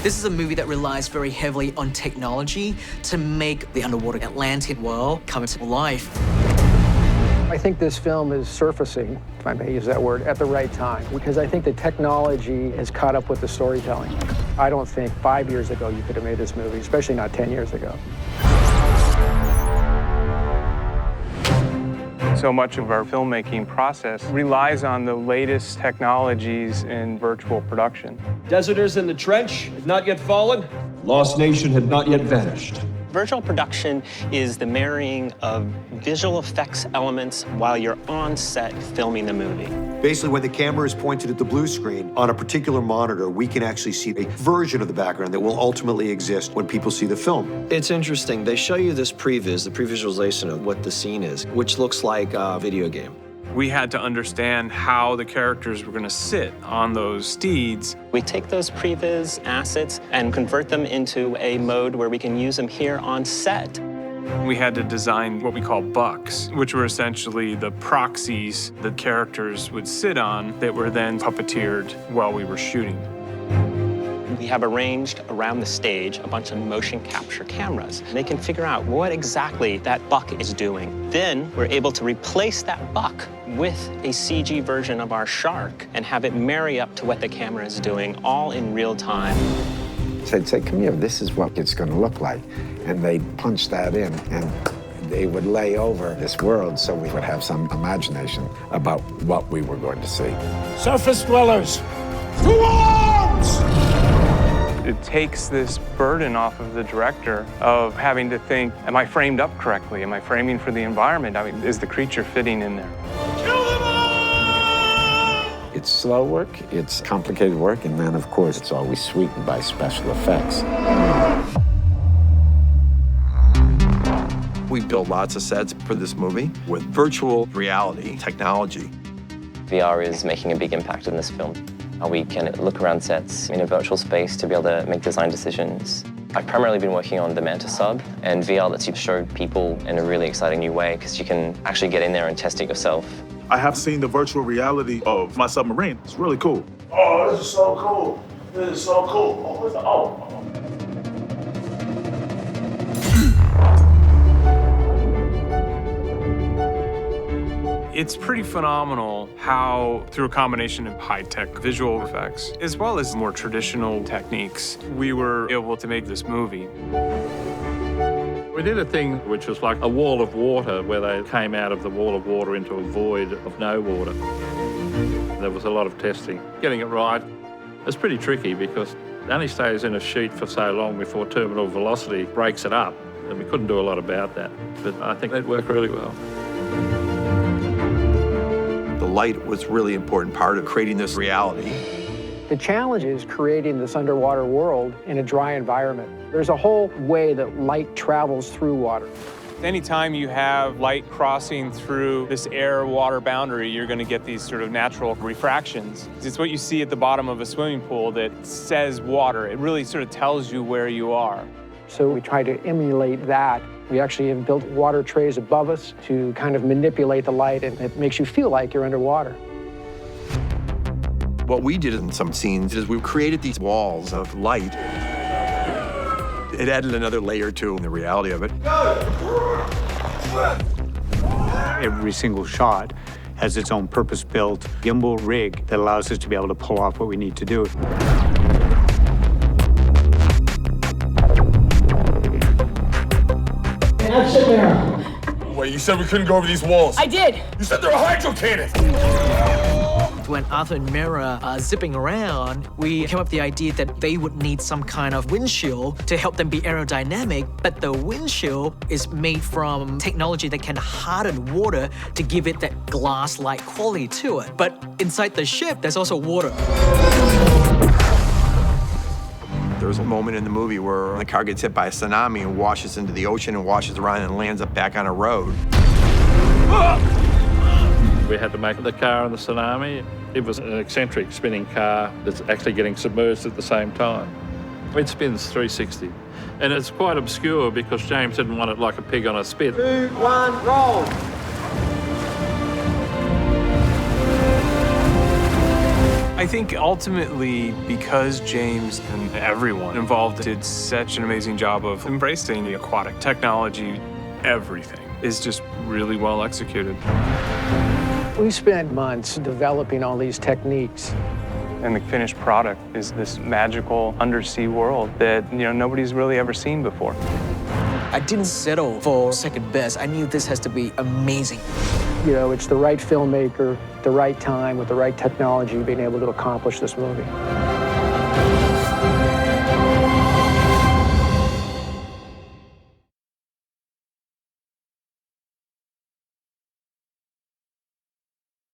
This is a movie that relies very heavily on technology to make the underwater Atlantic world come to life. I think this film is surfacing, if I may use that word, at the right time, because I think the technology has caught up with the storytelling. I don't think 5 years ago you could have made this movie, especially not 10 years ago. So much of our filmmaking process relies on the latest technologies in virtual production. Deserters in the trench had not yet fallen. Lost nation had not yet vanished. Virtual production is the marrying of visual effects elements while you're on set filming the movie. Basically, when the camera is pointed at the blue screen on a particular monitor, we can actually see a version of the background that will ultimately exist when people see the film. It's interesting. They show you this previs, the pre-visualization of what the scene is, which looks like a video game. We had to understand how the characters were going to sit on those steeds. We take those previs assets and convert them into a mode where we can use them here on set. We had to design what we call bucks, which were essentially the proxies the characters would sit on that were then puppeteered while we were shooting. We have arranged around the stage a bunch of motion capture cameras. They can figure out what exactly that buck is doing. Then we're able to replace that buck with a CG version of our shark and have it marry up to what the camera is doing, all in real time. So they'd say, come here, this is what it's going to look like. And they'd punch that in, and they would lay over this world so we would have some imagination about what we were going to see. Surface dwellers, to arms! It takes this burden off of the director of having to think, am I framed up correctly? Am I framing for the environment? I mean, is the creature fitting in there? Kill them all! It's slow work, it's complicated work, and then, of course, it's always sweetened by special effects. We built lots of sets for this movie with virtual reality technology. VR is making a big impact in this film. We can look around sets in a virtual space to be able to make design decisions. I've primarily been working on the Manta sub, and VR lets you show people in a really exciting new way because you can actually get in there and test it yourself. I have seen the virtual reality of my submarine. It's really cool. Oh, this is so cool. This is so cool. Oh. It's pretty phenomenal how, through a combination of high-tech visual effects, as well as more traditional techniques, we were able to make this movie. We did a thing which was like a wall of water, where they came out of the wall of water into a void of no water. There was a lot of testing. Getting it right is pretty tricky because it only stays in a sheet for so long before terminal velocity breaks it up, and we couldn't do a lot about that. But I think it worked really well. The light was a really important part of creating this reality. The challenge is creating this underwater world in a dry environment. There's a whole way that light travels through water. Anytime you have light crossing through this air-water boundary, you're going to get these sort of natural refractions. It's what you see at the bottom of a swimming pool that says water. It really sort of tells you where you are. So we try to emulate that. We actually have built water trays above us to kind of manipulate the light, and it makes you feel like you're underwater. What we did in some scenes is we created these walls of light. It added another layer to the reality of it. Every single shot has its own purpose-built gimbal rig that allows us to be able to pull off what we need to do. Action there. Wait, you said we couldn't go over these walls. I did. You said they're a hydro cannon. When Arthur and Mira are zipping around, we came up with the idea that they would need some kind of windshield to help them be aerodynamic, but the windshield is made from technology that can harden water to give it that glass-like quality to it. But inside the ship, there's also water. There's a moment in the movie where the car gets hit by a tsunami and washes into the ocean and washes around and lands up back on a road. We had to make the car in the tsunami. It was an eccentric spinning car that's actually getting submerged at the same time. It spins 360. And it's quite obscure because James didn't want it like a pig on a spit. 2, 1, roll. I I think ultimately, because James and everyone involved did such an amazing job of embracing the aquatic technology, everything is just really well executed. We spent months developing all these techniques. And the finished product is this magical undersea world that, nobody's really ever seen before. I didn't settle for second best. I knew this has to be amazing. It's the right filmmaker, the right time, with the right technology, being able to accomplish this movie.